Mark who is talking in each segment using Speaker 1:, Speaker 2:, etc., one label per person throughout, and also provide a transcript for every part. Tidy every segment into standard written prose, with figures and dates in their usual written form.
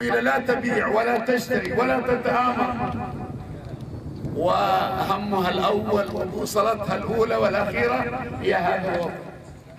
Speaker 1: لا تبيع ولا تشتري ولا تتآمر، وهمها الأول وبوصلتها الأولى والأخيرة هي هذا الوطن،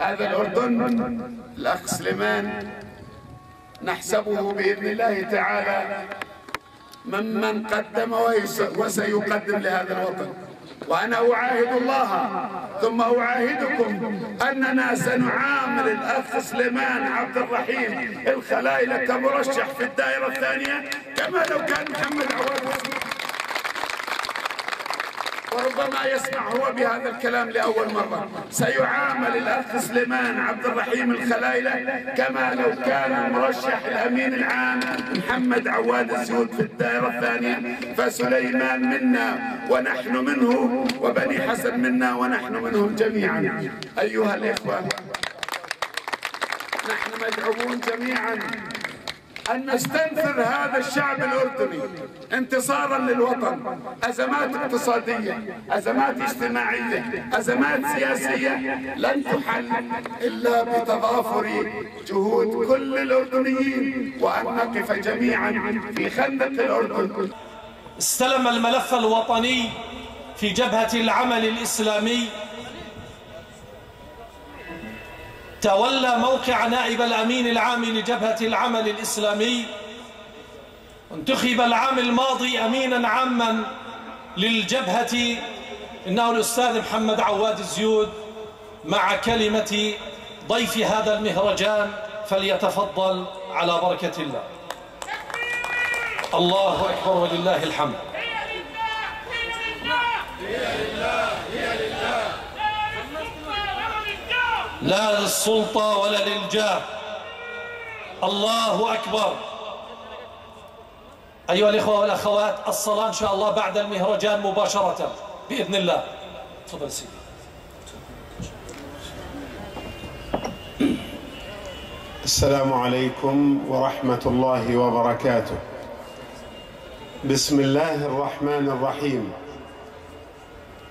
Speaker 1: هذا الأردن. الأخ سليمان نحسبه بإذن الله تعالى ممن قدم وسيقدم لهذا الوطن. وأنا أعاهد الله ثم أعاهدكم أننا سنعامل الأخ سليمان عبد الرحيم الخلايلة كمرشح في الدائرة الثانية كما لو كان محمد عواد. وربما يسمع هو بهذا الكلام لأول مرة. سيعامل الأخ سليمان عبد الرحيم الخلايلة كما لو كان المرشح الأمين العام محمد عواد الزيود في الدائرة الثانية، فسليمان منا ونحن منه، وبني حسن منا ونحن منهم جميعا. أيها الإخوة، نحن مدعوون جميعا أن نستنفر هذا الشعب الأردني انتصارا للوطن. أزمات اقتصادية، أزمات اجتماعية، أزمات سياسية لن تحل إلا بتضافر جهود كل الأردنيين، وأن نقف جميعا في خندق الأردن.
Speaker 2: استلم الملف الوطني في جبهة العمل الإسلامي، تولى موقع نائب الأمين العام لجبهة العمل الإسلامي، انتخب العام الماضي أمينا عاما للجبهة إنه الأستاذ محمد عواد الزيود. مع كلمة ضيف هذا المهرجان فليتفضل على بركة الله. الله أكبر ولله الحمد. لا للسلطة ولا للجاه. الله أكبر. أيها الإخوة والأخوات، الصلاة إن شاء الله بعد المهرجان مباشرة بإذن الله. تفضل سيدي.
Speaker 3: السلام عليكم ورحمة الله وبركاته. بسم الله الرحمن الرحيم.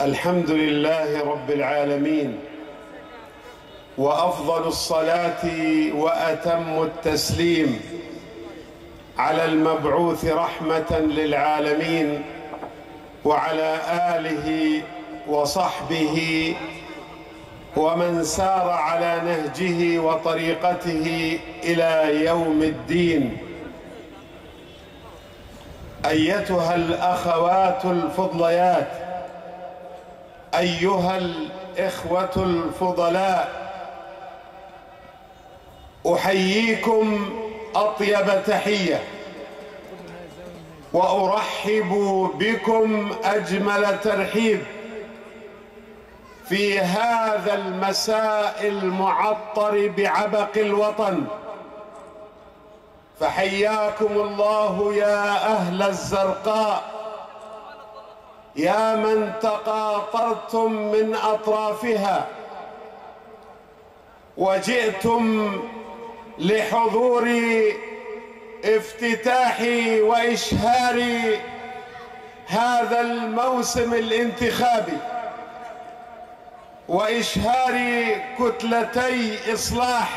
Speaker 3: الحمد لله رب العالمين، وأفضل الصلاة وأتم التسليم على المبعوث رحمة للعالمين وعلى آله وصحبه ومن سار على نهجه وطريقته إلى يوم الدين. أيتها الأخوات الفضليات، أيها الإخوة الفضلاء، أحييكم أطيب تحية وأرحب بكم أجمل ترحيب في هذا المساء المعطر بعبق الوطن. فحياكم الله يا أهل الزرقاء، يا من تقاطرتم من أطرافها وجئتم لحضور افتتاح وإشهار هذا الموسم الانتخابي وإشهار كتلتي إصلاح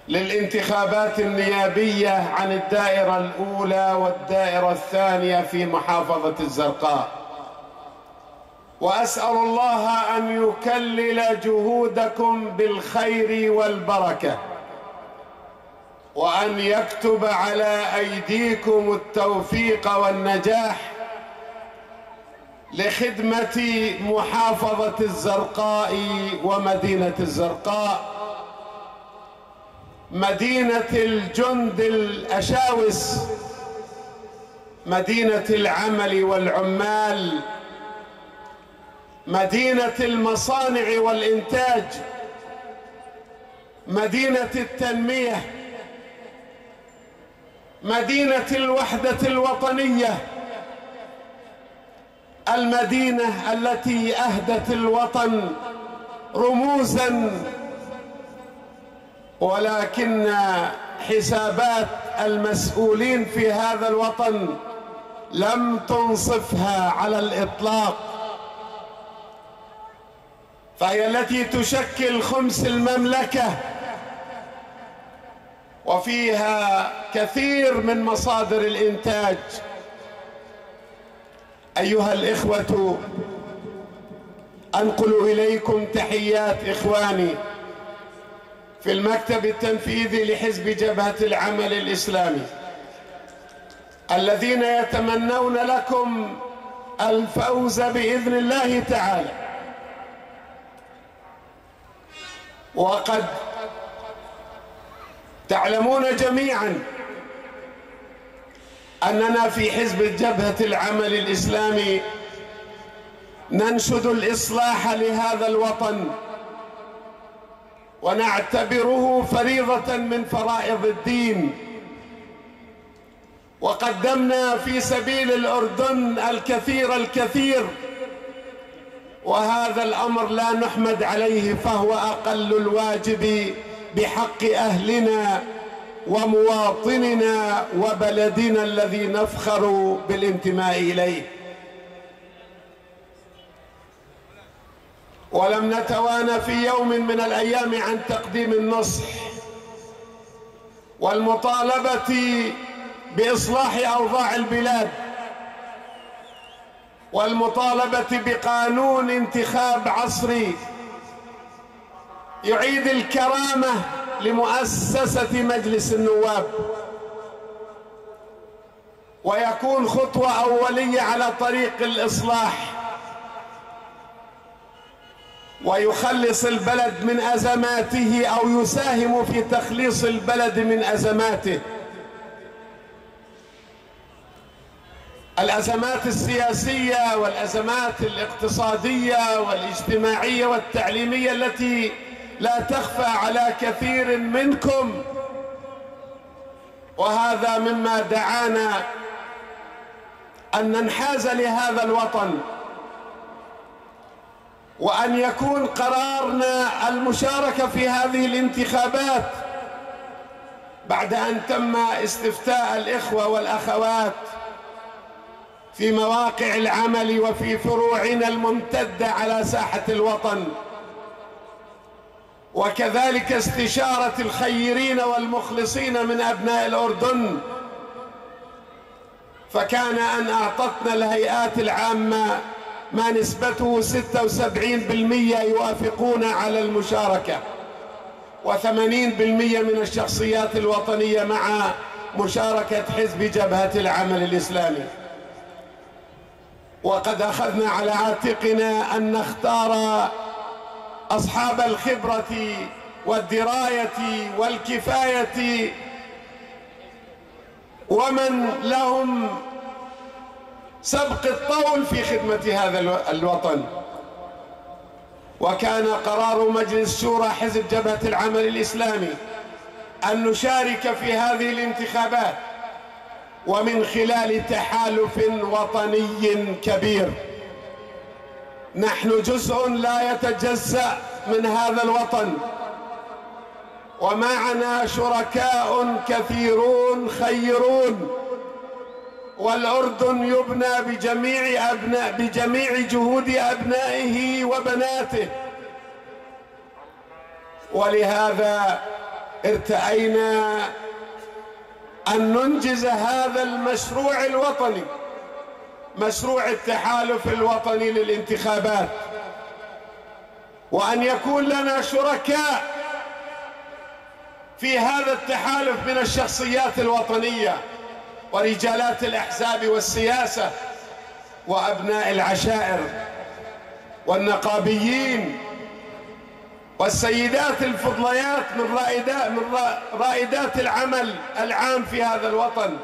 Speaker 3: للانتخابات النيابية عن الدائرة الأولى والدائرة الثانية في محافظة الزرقاء. وأسأل الله أن يكلل جهودكم بالخير والبركة، وأن يكتب على أيديكم التوفيق والنجاح لخدمة محافظة الزرقاء ومدينة الزرقاء، مدينة الجند الأشاوس، مدينة العمل والعمال، مدينة المصانع والإنتاج، مدينة التنمية، مدينة الوحدة الوطنية، المدينة التي أهدت الوطن رموزاً، ولكن حسابات المسؤولين في هذا الوطن لم تنصفها على الإطلاق. فهي التي تشكل خمس المملكة، وفيها كثير من مصادر الإنتاج. أيها الإخوة، أنقل إليكم تحيات إخواني في المكتب التنفيذي لحزب جبهة العمل الإسلامي الذين يتمنون لكم الفوز بإذن الله تعالى. وقد تعلمون جميعا أننا في حزب جبهة العمل الإسلامي ننشد الإصلاح لهذا الوطن ونعتبره فريضة من فرائض الدين، وقدمنا في سبيل الأردن الكثير، وهذا الأمر لا نحمد عليه، فهو أقل الواجب بحق أهلنا ومواطننا وبلدنا الذي نفخر بالانتماء إليه. ولم نتوانى في يوم من الأيام عن تقديم النصح والمطالبة بإصلاح أوضاع البلاد والمطالبة بقانون انتخاب عصري يعيد الكرامة لمؤسسة مجلس النواب ويكون خطوة أولية على طريق الإصلاح ويخلص البلد من أزماته أو يساهم في تخليص البلد من أزماته. الأزمات السياسية والأزمات الاقتصادية والاجتماعية والتعليمية التي لا تخفى على كثير منكم، وهذا مما دعانا أن ننحاز لهذا الوطن وأن يكون قرارنا المشاركة في هذه الانتخابات بعد أن تم استفتاء الإخوة والأخوات في مواقع العمل وفي فروعنا الممتدة على ساحة الوطن، وكذلك استشارة الخيرين والمخلصين من أبناء الأردن، فكان أن أعطتنا الهيئات العامة ما نسبته 76% يوافقون على المشاركة، و80% من الشخصيات الوطنية مع مشاركة حزب جبهة العمل الإسلامي. وقد أخذنا على عاتقنا أن نختار أصحاب الخبرة والدراية والكفاية ومن لهم سبق الطول في خدمة هذا الوطن. وكان قرار مجلس شورى حزب جبهة العمل الإسلامي أن نشارك في هذه الانتخابات ومن خلال تحالف وطني كبير. نحن جزء لا يتجزأ من هذا الوطن، ومعنا شركاء كثيرون خيرون، والأردن يبنى بجميع جهود أبنائه وبناته. ولهذا ارتأينا أن ننجز هذا المشروع الوطني، مشروع التحالف الوطني للانتخابات، وأن يكون لنا شركاء في هذا التحالف من الشخصيات الوطنية ورجالات الأحزاب والسياسة وأبناء العشائر والنقابيين والسيدات الفضليات من رائدات العمل العام في هذا الوطن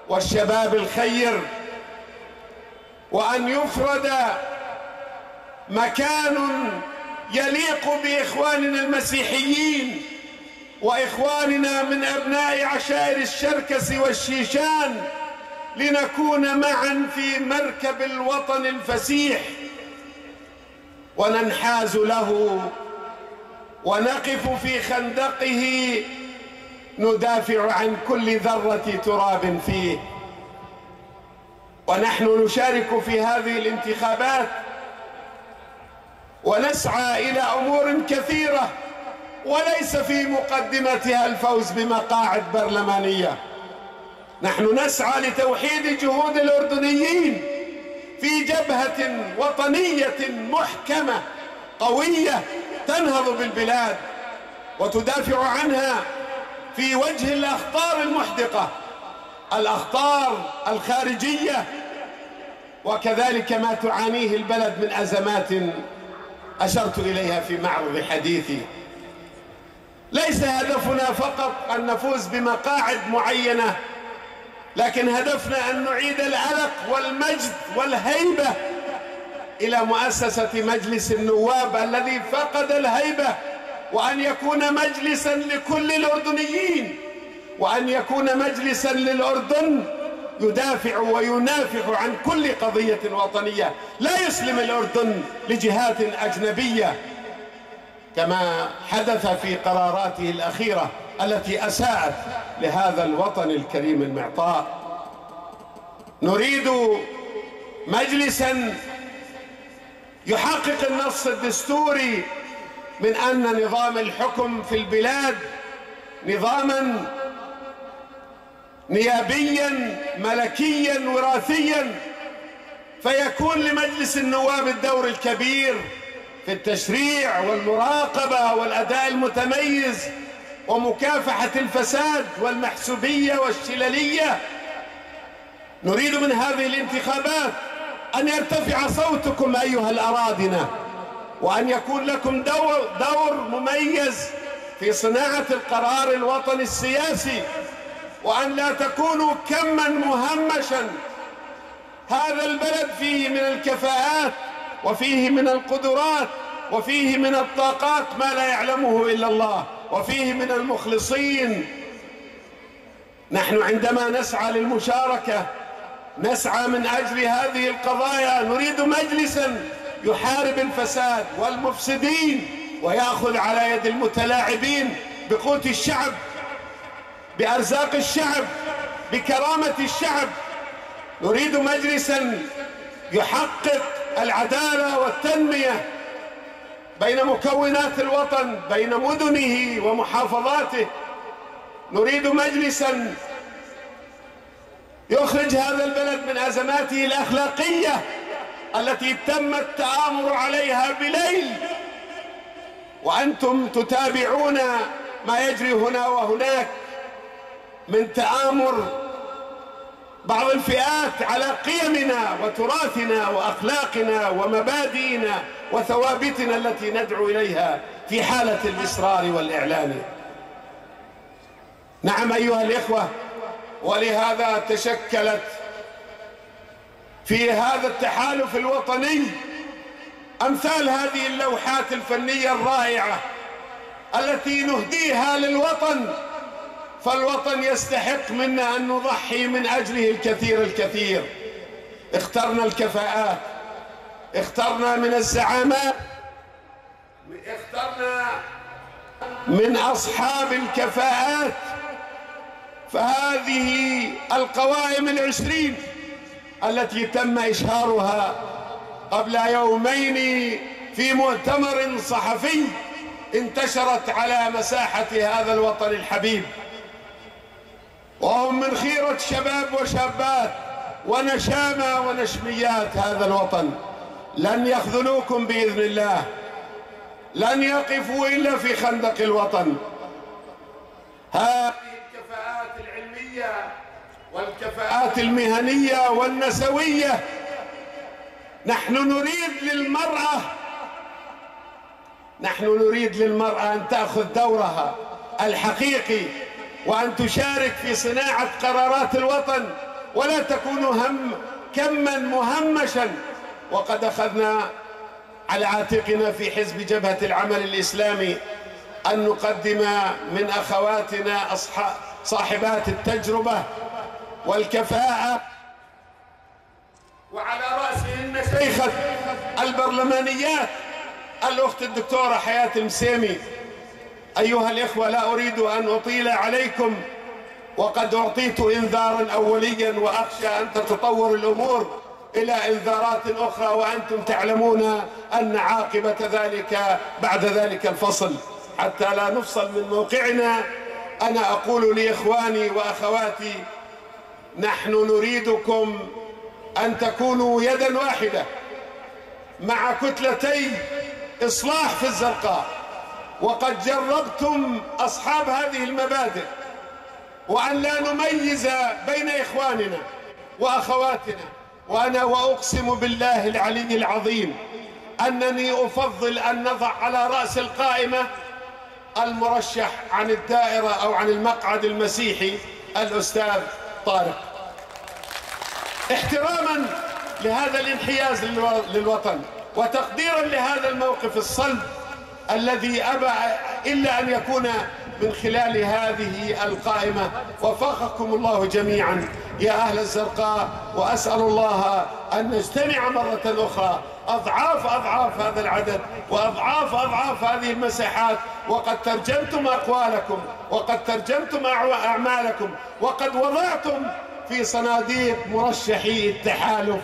Speaker 3: والشباب الخير، وأن يفرد مكان يليق بإخواننا المسيحيين وإخواننا من أبناء عشائر الشركس والشيشان، لنكون معا في مركب الوطن الفسيح وننحاز له ونقف في خندقه ندافع عن كل ذرة تراب فيه. ونحن نشارك في هذه الانتخابات ونسعى إلى أمور كثيرة وليس في مقدمتها الفوز بمقاعد برلمانية. نحن نسعى لتوحيد جهود الأردنيين في جبهة وطنية محكمة قوية تنهض بالبلاد وتدافع عنها في وجه الأخطار المحدقة، الأخطار الخارجية، وكذلك ما تعانيه البلد من أزمات أشرت إليها في معرض حديثي. ليس هدفنا فقط أن نفوز بمقاعد معينة، لكن هدفنا أن نعيد الألق والمجد والهيبة إلى مؤسسة مجلس النواب الذي فقد الهيبة، وأن يكون مجلسا لكل الأردنيين، وأن يكون مجلسا للأردن يدافع وينافع عن كل قضية وطنية، لا يسلم الأردن لجهات أجنبية كما حدث في قراراته الأخيرة التي أساءت لهذا الوطن الكريم المعطاء. نريد مجلسا يحقق النص الدستوري من أن نظام الحكم في البلاد نظاما نيابيا ملكيا وراثيا، فيكون لمجلس النواب الدور الكبير في التشريع والمراقبة والأداء المتميز ومكافحة الفساد والمحسوبية والشللية. نريد من هذه الانتخابات أن يرتفع صوتكم أيها الأراضنة، وأن يكون لكم دور مميز في صناعة القرار الوطني السياسي، وأن لا تكونوا كما مهمشا. هذا البلد فيه من الكفاءات وفيه من القدرات وفيه من الطاقات ما لا يعلمه إلا الله، وفيه من المخلصين. نحن عندما نسعى للمشاركة نسعى من أجل هذه القضايا. نريد مجلسا يحارب الفساد والمفسدين ويأخذ على يد المتلاعبين بقوت الشعب، بأرزاق الشعب، بكرامة الشعب. نريد مجلسا يحقق العدالة والتنمية بين مكونات الوطن، بين مدنه ومحافظاته. نريد مجلسا يخرج هذا البلد من أزماته الأخلاقية التي تم التآمر عليها بليل، وأنتم تتابعون ما يجري هنا وهناك من تآمر بعض الفئات على قيمنا وتراثنا وأخلاقنا ومبادئنا وثوابتنا التي ندعو إليها في حالة الإصرار والإعلان. نعم أيها الإخوة، ولهذا تشكلت في هذا التحالف الوطني أمثال هذه اللوحات الفنية الرائعة التي نهديها للوطن، فالوطن يستحق منا أن نضحي من أجله الكثير الكثير. اخترنا الكفاءات، اخترنا من الزعامات، اخترنا من أصحاب الكفاءات. فهذه القوائم العشرين التي تم إشهارها قبل يومين في مؤتمر صحفي انتشرت على مساحة هذا الوطن الحبيب، وهم من خيرة شباب وشابات ونشامة ونشميات هذا الوطن. لن يخذلوكم بإذن الله، لن يقفوا إلا في خندق الوطن. هذه الكفاءات العلمية والكفاءات المهنية والنسوية. نحن نريد للمرأة أن تأخذ دورها الحقيقي وأن تشارك في صناعة قرارات الوطن، ولا تكون كما مهمشا. وقد أخذنا على عاتقنا في حزب جبهة العمل الإسلامي أن نقدم من أخواتنا صاحبات التجربة والكفاءة، وعلى رأسهن شيخة البرلمانيات الأخت الدكتورة حياة المسيمي. أيها الإخوة، لا أريد أن أطيل عليكم، وقد أعطيت إنذارا أوليا، وأخشى أن تتطور الأمور إلى إنذارات أخرى، وأنتم تعلمون أن عاقبة ذلك بعد ذلك الفصل. حتى لا نفصل من موقعنا. أنا أقول لإخواني وأخواتي: نحن نريدكم أن تكونوا يدا واحدة مع كتلتي إصلاح في الزرقاء، وقد جربتم أصحاب هذه المبادئ، وأن لا نميز بين إخواننا وأخواتنا. وأنا وأقسم بالله العلي العظيم أنني أفضل أن نضع على رأس القائمة المرشح عن الدائرة أو عن المقعد المسيحي الأستاذ طارق، احتراما لهذا الانحياز للوطن، وتقديرا لهذا الموقف الصلب الذي أبى إلا أن يكون من خلال هذه القائمة. وفقكم الله جميعا يا أهل الزرقاء، وأسأل الله أن نجتمع مرة أخرى أضعاف أضعاف هذا العدد وأضعاف أضعاف هذه المساحات. وقد ترجمتم أقوالكم، وقد ترجمتم أعمالكم، وقد وضعتم في صناديق مرشحي التحالف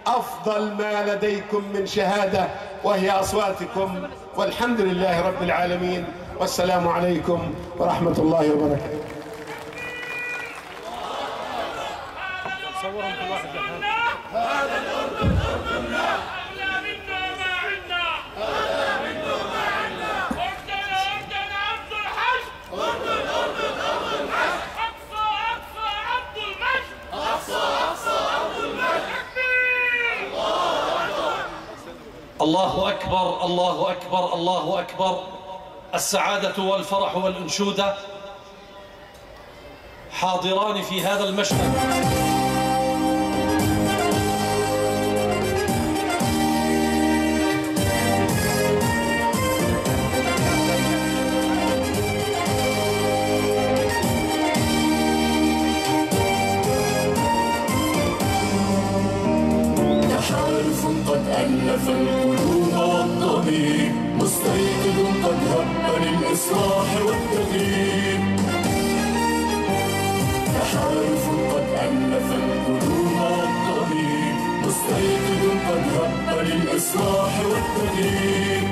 Speaker 3: أفضل ما لديكم من شهادة، وهي أصواتكم. والحمد لله رب العالمين، والسلام عليكم ورحمة الله وبركاته.
Speaker 4: هذا الأردن أردننا، أغلى منا ما عنا، أغلى منا ما عنا. أردن أردن عبد الحج، أردن أردن عبد الحج. أقصى أقصى عبد المجد، أقصى أقصى عبد المجد.
Speaker 2: الله أكبر الله أكبر الله أكبر. السعادة والفرح والأنشودة حاضران في هذا المشهد.
Speaker 4: تحالف قد ألف القلوب والضمير، مستيقظ قد هب للإصلاح والتغيير. تحالف قد ألف القلوب والضمير، مستيقظ قد هب للإصلاح والتغيير.